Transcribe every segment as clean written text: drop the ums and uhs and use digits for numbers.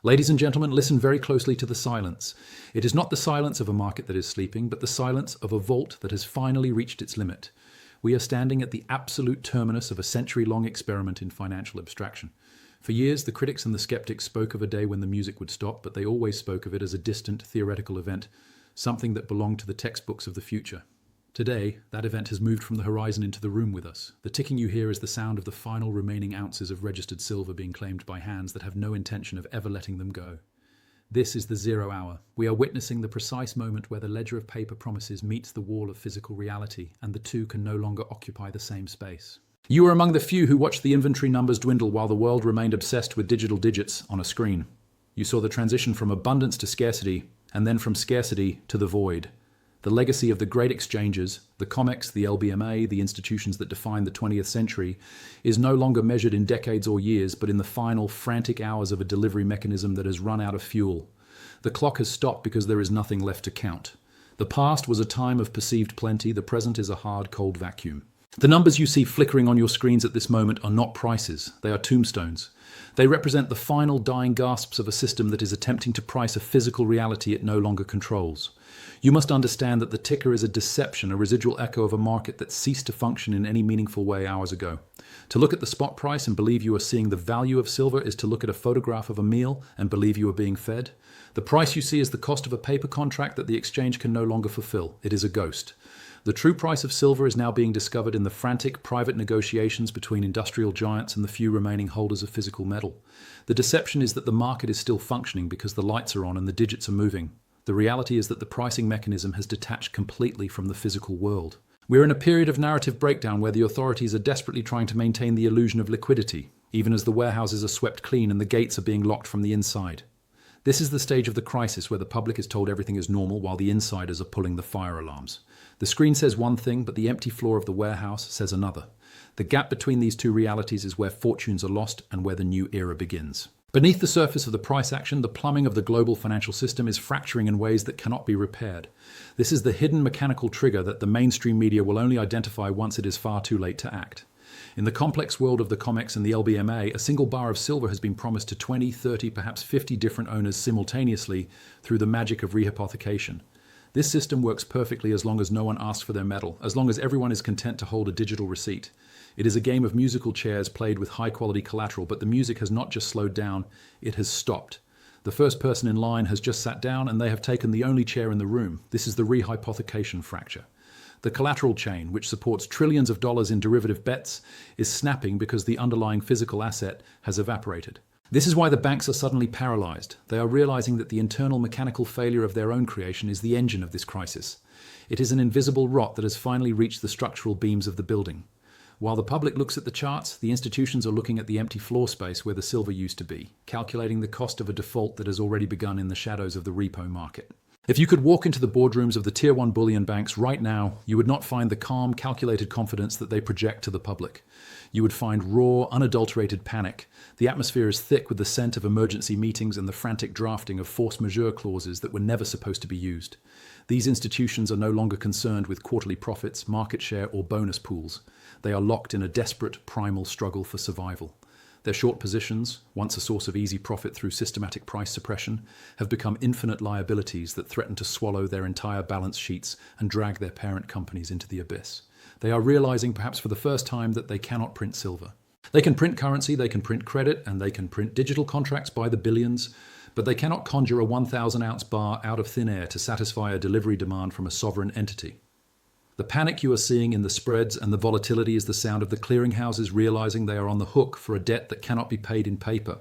Ladies and gentlemen, listen very closely to the silence. It is not the silence of a market that is sleeping, but the silence of a vault that has finally reached its limit. We are standing at the absolute terminus of a century-long experiment in financial abstraction. For years, the critics and the skeptics spoke of a day when the music would stop, but they always spoke of it as a distant, theoretical event, something that belonged to the textbooks of the future. Today, that event has moved from the horizon into the room with us. The ticking you hear is the sound of the final remaining ounces of registered silver being claimed by hands that have no intention of ever letting them go. This is the 0 hour. We are witnessing the precise moment where the ledger of paper promises meets the wall of physical reality, and the two can no longer occupy the same space. You were among the few who watched the inventory numbers dwindle while the world remained obsessed with digital digits on a screen. You saw the transition from abundance to scarcity, and then from scarcity to the void. The legacy of the great exchanges, the COMEX, the LBMA, the institutions that define the 20th century, is no longer measured in decades or years, but in the final, frantic hours of a delivery mechanism that has run out of fuel. The clock has stopped because there is nothing left to count. The past was a time of perceived plenty, the present is a hard, cold vacuum. The numbers you see flickering on your screens at this moment are not prices, they are tombstones. They represent the final dying gasps of a system that is attempting to price a physical reality it no longer controls. You must understand that the ticker is a deception, a residual echo of a market that ceased to function in any meaningful way hours ago. To look at the spot price and believe you are seeing the value of silver is to look at a photograph of a meal and believe you are being fed. The price you see is the cost of a paper contract that the exchange can no longer fulfill. It is a ghost. The true price of silver is now being discovered in the frantic private negotiations between industrial giants and the few remaining holders of physical metal. The deception is that the market is still functioning because the lights are on and the digits are moving. The reality is that the pricing mechanism has detached completely from the physical world. We're in a period of narrative breakdown where the authorities are desperately trying to maintain the illusion of liquidity, even as the warehouses are swept clean and the gates are being locked from the inside. This is the stage of the crisis where the public is told everything is normal while the insiders are pulling the fire alarms. The screen says one thing, but the empty floor of the warehouse says another. The gap between these two realities is where fortunes are lost and where the new era begins. Beneath the surface of the price action, the plumbing of the global financial system is fracturing in ways that cannot be repaired. This is the hidden mechanical trigger that the mainstream media will only identify once it is far too late to act. In the complex world of the COMEX and the LBMA, a single bar of silver has been promised to 20, 30, perhaps 50 different owners simultaneously through the magic of rehypothecation. This system works perfectly as long as no one asks for their metal, as long as everyone is content to hold a digital receipt. It is a game of musical chairs played with high-quality collateral, but the music has not just slowed down, it has stopped. The first person in line has just sat down and they have taken the only chair in the room. This is the rehypothecation fracture. The collateral chain, which supports trillions of dollars in derivative bets, is snapping because the underlying physical asset has evaporated. This is why the banks are suddenly paralyzed. They are realizing that the internal mechanical failure of their own creation is the engine of this crisis. It is an invisible rot that has finally reached the structural beams of the building. While the public looks at the charts, the institutions are looking at the empty floor space where the silver used to be, calculating the cost of a default that has already begun in the shadows of the repo market. If you could walk into the boardrooms of the Tier 1 bullion banks right now, you would not find the calm, calculated confidence that they project to the public. You would find raw, unadulterated panic. The atmosphere is thick with the scent of emergency meetings and the frantic drafting of force majeure clauses that were never supposed to be used. These institutions are no longer concerned with quarterly profits, market share, or bonus pools. They are locked in a desperate, primal struggle for survival. Their short positions, once a source of easy profit through systematic price suppression, have become infinite liabilities that threaten to swallow their entire balance sheets and drag their parent companies into the abyss. They are realizing, perhaps for the first time, that they cannot print silver. They can print currency, they can print credit, and they can print digital contracts by the billions, but they cannot conjure a 1,000-ounce bar out of thin air to satisfy a delivery demand from a sovereign entity. The panic you are seeing in the spreads and the volatility is the sound of the clearinghouses realizing they are on the hook for a debt that cannot be paid in paper.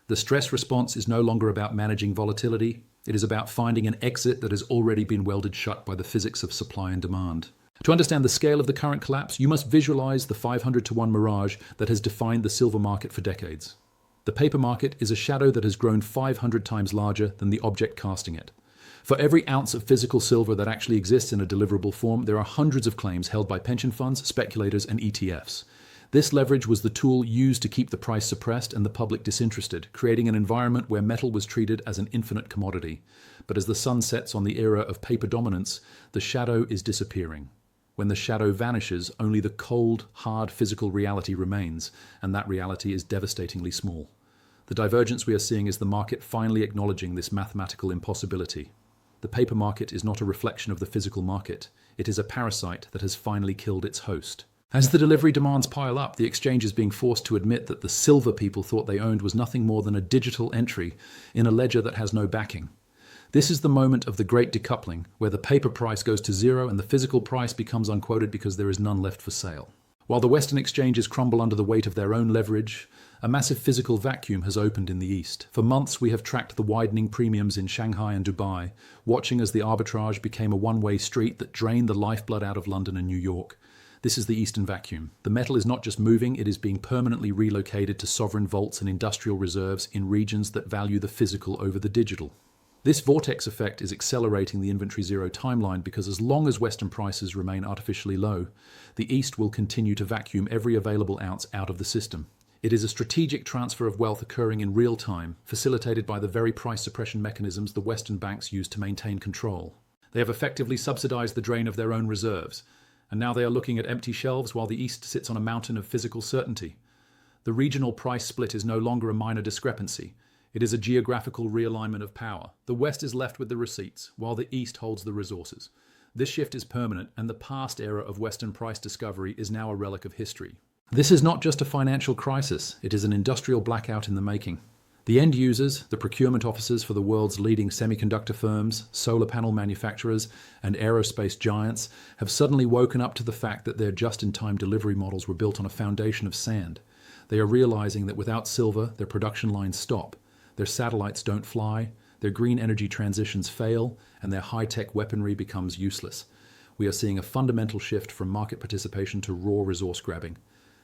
The stress response is no longer about managing volatility. It is about finding an exit that has already been welded shut by the physics of supply and demand. To understand the scale of the current collapse, you must visualize the 500-to-1 mirage that has defined the silver market for decades. The paper market is a shadow that has grown 500 times larger than the object casting it. For every ounce of physical silver that actually exists in a deliverable form, there are hundreds of claims held by pension funds, speculators, and ETFs. This leverage was the tool used to keep the price suppressed and the public disinterested, creating an environment where metal was treated as an infinite commodity. But as the sun sets on the era of paper dominance, the shadow is disappearing. When the shadow vanishes, only the cold, hard physical reality remains, and that reality is devastatingly small. The divergence we are seeing is the market finally acknowledging this mathematical impossibility. The paper market is not a reflection of the physical market. It is a parasite that has finally killed its host. As the delivery demands pile up, the exchange is being forced to admit that the silver people thought they owned was nothing more than a digital entry in a ledger that has no backing. This is the moment of the great decoupling, where the paper price goes to zero and the physical price becomes unquoted because there is none left for sale. While the Western exchanges crumble under the weight of their own leverage, a massive physical vacuum has opened in the East. For months we have tracked the widening premiums in Shanghai and Dubai, watching as the arbitrage became a one-way street that drained the lifeblood out of London and New York. This is the Eastern vacuum. The metal is not just moving, it is being permanently relocated to sovereign vaults and industrial reserves in regions that value the physical over the digital. This vortex effect is accelerating the inventory zero timeline because as long as Western prices remain artificially low, the East will continue to vacuum every available ounce out of the system. It is a strategic transfer of wealth occurring in real time, facilitated by the very price suppression mechanisms the Western banks use to maintain control. They have effectively subsidized the drain of their own reserves, and now they are looking at empty shelves while the East sits on a mountain of physical certainty. The regional price split is no longer a minor discrepancy. It is a geographical realignment of power. The West is left with the receipts, while the East holds the resources. This shift is permanent, and the past era of Western price discovery is now a relic of history. This is not just a financial crisis, it is an industrial blackout in the making. The end users, the procurement officers for the world's leading semiconductor firms, solar panel manufacturers, and aerospace giants, have suddenly woken up to the fact that their just-in-time delivery models were built on a foundation of sand. They are realizing that without silver, their production lines stop. Their satellites don't fly, their green energy transitions fail, and their high-tech weaponry becomes useless. We are seeing a fundamental shift from market participation to raw resource grabbing.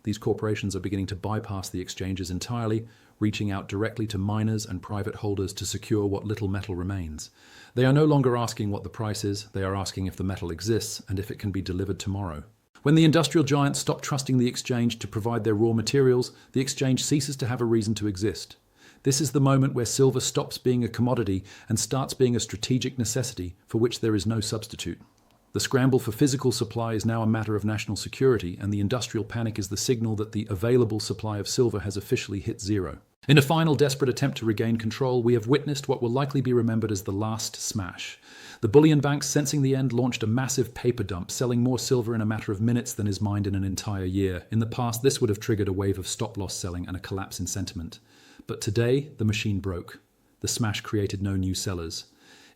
These corporations are beginning to bypass the exchanges entirely, reaching out directly to miners and private holders to secure what little metal remains. They are no longer asking what the price is, they are asking if the metal exists and if it can be delivered tomorrow. When the industrial giants stop trusting the exchange to provide their raw materials, the exchange ceases to have a reason to exist. This is the moment where silver stops being a commodity and starts being a strategic necessity for which there is no substitute. The scramble for physical supply is now a matter of national security, and the industrial panic is the signal that the available supply of silver has officially hit zero. In a final desperate attempt to regain control, we have witnessed what will likely be remembered as the last smash. The bullion banks, sensing the end, launched a massive paper dump, selling more silver in a matter of minutes than is mined in an entire year. In the past, this would have triggered a wave of stop-loss selling and a collapse in sentiment. But today, the machine broke. The smash created no new sellers.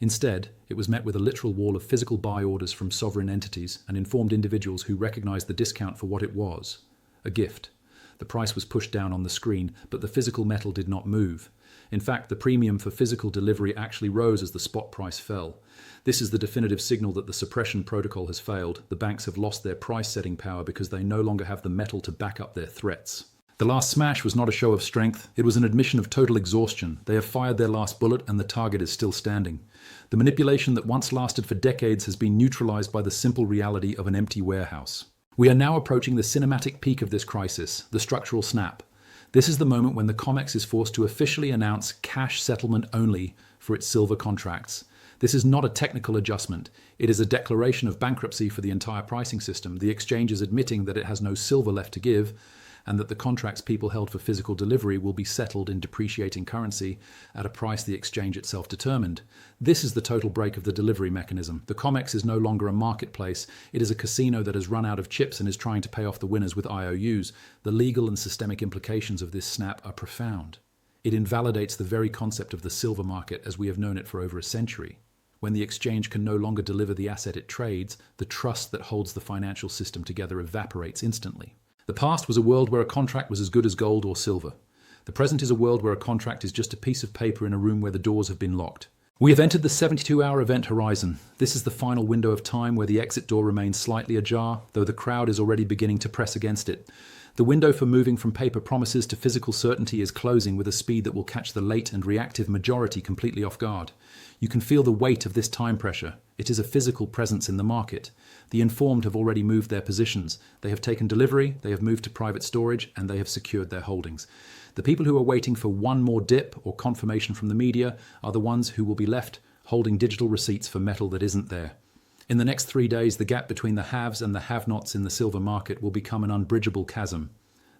Instead, it was met with a literal wall of physical buy orders from sovereign entities and informed individuals who recognized the discount for what it was, a gift. The price was pushed down on the screen, but the physical metal did not move. In fact, the premium for physical delivery actually rose as the spot price fell. This is the definitive signal that the suppression protocol has failed. The banks have lost their price-setting power because they no longer have the metal to back up their threats. The last smash was not a show of strength, it was an admission of total exhaustion. They have fired their last bullet and the target is still standing. The manipulation that once lasted for decades has been neutralized by the simple reality of an empty warehouse. We are now approaching the cinematic peak of this crisis, the structural snap. This is the moment when the COMEX is forced to officially announce cash settlement only for its silver contracts. This is not a technical adjustment. It is a declaration of bankruptcy for the entire pricing system. The exchange is admitting that it has no silver left to give, and that the contracts people held for physical delivery will be settled in depreciating currency at a price the exchange itself determined. This is the total break of the delivery mechanism. The COMEX is no longer a marketplace. It is a casino that has run out of chips and is trying to pay off the winners with IOUs. The legal and systemic implications of this snap are profound. It invalidates the very concept of the silver market as we have known it for over a century. When the exchange can no longer deliver the asset it trades, the trust that holds the financial system together evaporates instantly. The past was a world where a contract was as good as gold or silver. The present is a world where a contract is just a piece of paper in a room where the doors have been locked. We have entered the 72-hour event horizon. This is the final window of time where the exit door remains slightly ajar, though the crowd is already beginning to press against it. The window for moving from paper promises to physical certainty is closing with a speed that will catch the late and reactive majority completely off guard. You can feel the weight of this time pressure. It is a physical presence in the market. The informed have already moved their positions. They have taken delivery, they have moved to private storage, and they have secured their holdings. The people who are waiting for one more dip or confirmation from the media are the ones who will be left holding digital receipts for metal that isn't there. In the next 3 days, the gap between the haves and the have-nots in the silver market will become an unbridgeable chasm.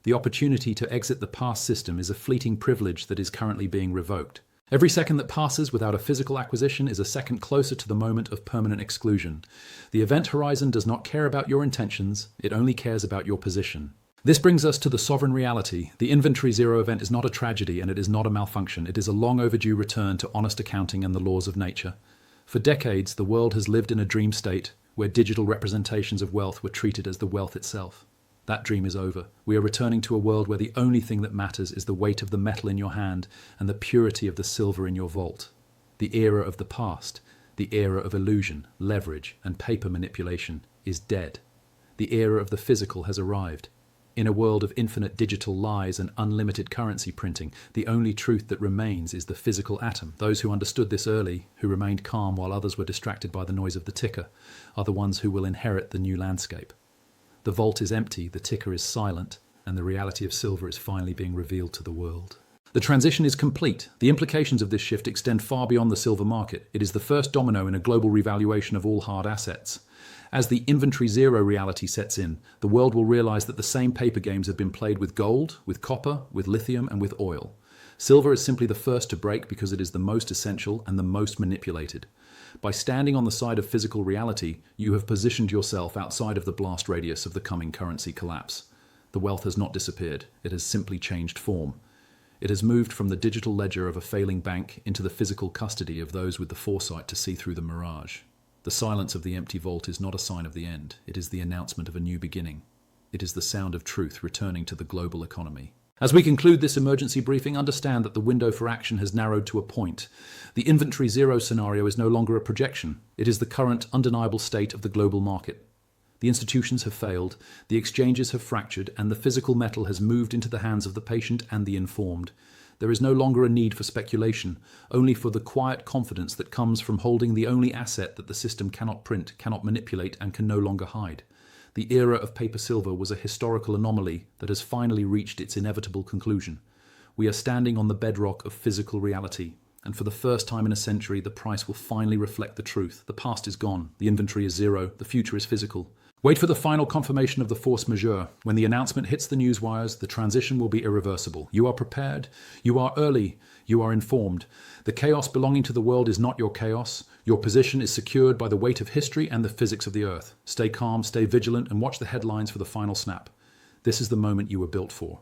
The opportunity to exit the past system is a fleeting privilege that is currently being revoked. Every second that passes without a physical acquisition is a second closer to the moment of permanent exclusion. The event horizon does not care about your intentions, it only cares about your position. This brings us to the sovereign reality. The inventory zero event is not a tragedy and it is not a malfunction. It is a long overdue return to honest accounting and the laws of nature. For decades, the world has lived in a dream state where digital representations of wealth were treated as the wealth itself. That dream is over. We are returning to a world where the only thing that matters is the weight of the metal in your hand and the purity of the silver in your vault. The era of the past, the era of illusion, leverage, and paper manipulation is dead. The era of the physical has arrived. In a world of infinite digital lies and unlimited currency printing, the only truth that remains is the physical atom. Those who understood this early, who remained calm while others were distracted by the noise of the ticker, are the ones who will inherit the new landscape. The vault is empty, the ticker is silent, and the reality of silver is finally being revealed to the world. The transition is complete. The implications of this shift extend far beyond the silver market. It is the first domino in a global revaluation of all hard assets. As the inventory zero reality sets in, the world will realize that the same paper games have been played with gold, with copper, with lithium, and with oil. Silver is simply the first to break because it is the most essential and the most manipulated. By standing on the side of physical reality, you have positioned yourself outside of the blast radius of the coming currency collapse. The wealth has not disappeared, it has simply changed form. It has moved from the digital ledger of a failing bank into the physical custody of those with the foresight to see through the mirage. The silence of the empty vault is not a sign of the end, it is the announcement of a new beginning. It is the sound of truth returning to the global economy. As we conclude this emergency briefing, understand that the window for action has narrowed to a point. The inventory zero scenario is no longer a projection. It is the current, undeniable state of the global market. The institutions have failed, the exchanges have fractured, and the physical metal has moved into the hands of the patient and the informed. There is no longer a need for speculation, only for the quiet confidence that comes from holding the only asset that the system cannot print, cannot manipulate, and can no longer hide. The era of paper silver was a historical anomaly that has finally reached its inevitable conclusion. We are standing on the bedrock of physical reality, and for the first time in a century, the price will finally reflect the truth. The past is gone, the inventory is zero, the future is physical. Wait for the final confirmation of the force majeure. When the announcement hits the newswires, the transition will be irreversible. You are prepared, you are early, you are informed. The chaos belonging to the world is not your chaos. Your position is secured by the weight of history and the physics of the earth. Stay calm, stay vigilant, and watch the headlines for the final snap. This is the moment you were built for.